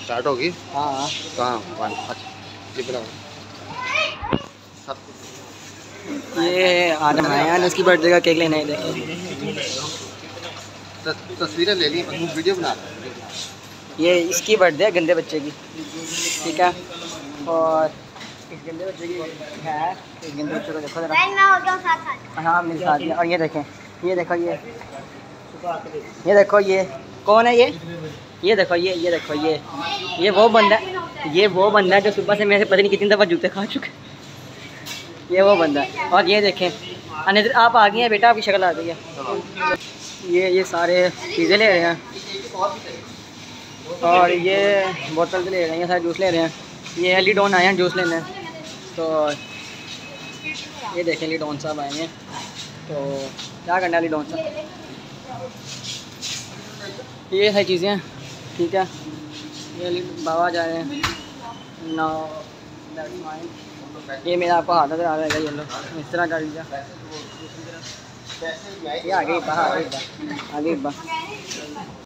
Start होगी। हाँ कहाँ? अच्छा ये बनाओ। ये आदम आया उसकी बर्थडे का केक लेना है। देखें तस्वीरें ले ली, वीडियो बना रहा है। ये इसकी बर्थडे है गंदे बच्चे की, ठीक है। और इस गंदे बच्चे की है, इस गंदे बच्चे को देखो जरा। हाँ मेरे साथ में। और ये देखें, ये देखो, ये देखो, ये कौन है? ये देखो, ये देखो, ये वो बंदा है, ये वो बंदा है जो सुबह से मेरे से पता नहीं कितनी दफ़ा जूते खा चुके। ये वो बंदा है। और ये देखें अनिल, आप आ गई हैं बेटा, आपकी शक्ल आ गई है। ये सारे चीज़ें ले रहे हैं और ये बोतल ले रहे हैं, सारे जूस ले रहे हैं। ये एलिडोन आए हैं जूस लेने, तो ये देखें एलिडोन साहब आए हैं। तो क्या करना है एलिडोन साहब, ये सारी चीज़ें, ठीक है। ये बाबा जा रहे हैं ना, ये मेरा आपको हाथ नजर आ रहा है, ये लो इस तरह कर लीजिए। ये आगे आगे